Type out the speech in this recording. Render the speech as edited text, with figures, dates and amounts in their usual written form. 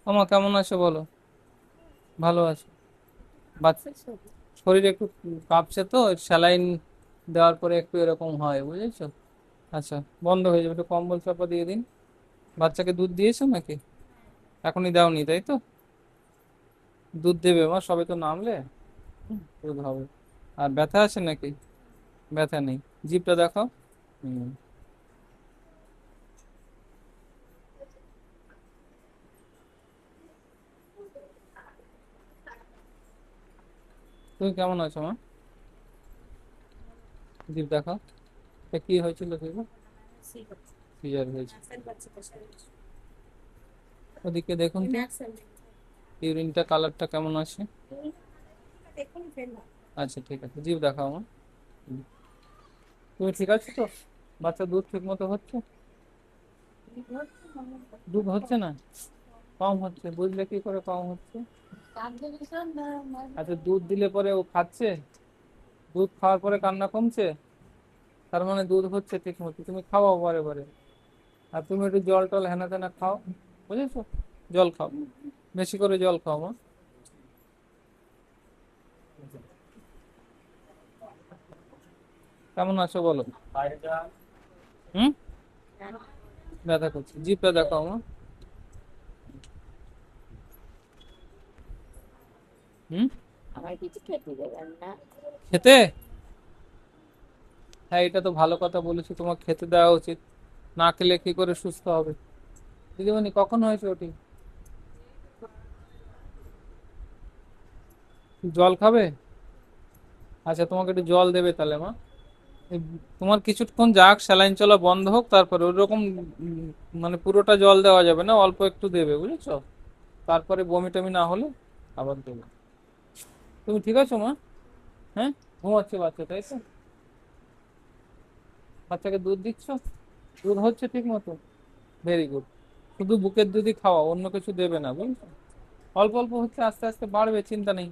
তোমা কেমন আছো বলো? ভালো আছো? বাচ্চা শরীর একটু কাঁপছে তো, স্যালাইন দেওয়ার পরে একটু এরকম হয়, বুঝেছো? আচ্ছা, বন্ধ হয়ে যাবে, একটু কম্বল চাপা দিয়ে দিন। বাচ্চাকে দুধ দিয়েছো নাকি? এখনই দাওনি তাই তো? দুধ দেবে মা, সবে তো নামলে। দুধ হবে। আর ব্যথা আছে নাকি? ব্যথা নেই। জিভটা দেখাও। হুম। তুমি কেমন আছো মা? জিভ দেখাও। তা কি হয়েছিল জিভে? সিজার হয়েছে। ওদিকে দেখুন তো, ইউরিনটা কালারটা কেমন আছে? আচ্ছা ঠিক আছে, জিভ দেখাও মা। হুম। তুমি ঠিক আছো তো? বাচ্চা দুধ ঠিক মতো হচ্ছে? দুধ হচ্ছে না? কম হচ্ছে, বুঝলে কি করে কম হচ্ছে? আচ্ছা, দুধ দিলে পরে ও খাচ্ছে? দুধ খাওয়ার পরে কান্না কমছে? তার মানে দুধ হচ্ছে ঠিক মতো, তুমি খাওয়াও বারে বারে। আর তুমি একটু জল টল হেনা তেনা খাও, বুঝেছো? জল খাও, বেশি করে জল খাও মা। কেমন আছো বলো? হুম। ব্যথা করছে, জিভটা দেখাও মা। হুম। আমার কিছু খেতে দেবেন না। খেতে? হ্যাঁ, এটা তো ভালো কথা বলেছি, তোমার খেতে দেওয়া উচিত। না খেলে কি করে সুস্থ হবে? দিদিমণি, কখন হয়েছে ওটি? জল খাবে? আচ্ছা, তোমাকে একটু জল দেবে তাহলে মা। এই তোমার কিছুক্ষণ যাক, স্যালাইন চলা বন্ধ হোক, তারপরে ওরকম মানে পুরোটা জল দেওয়া যাবে না, অল্প একটু দেবে, বুঝেছো? তারপরে বমি টমি না হলে আবার দেবে। তুমি ঠিক আছো মা? হ্যাঁ। ঘুমাচ্ছে বাচ্চা তাই তো? বাচ্চাকে দুধ দিচ্ছ? দুধ হচ্ছে ঠিক মতো? Very good. শুধু বুকের দুধই খাওয়া, অন্য কিছু দেবে না, বুঝছো? অল্প অল্প হচ্ছে, আস্তে আস্তে বাড়বে, চিন্তা নেই।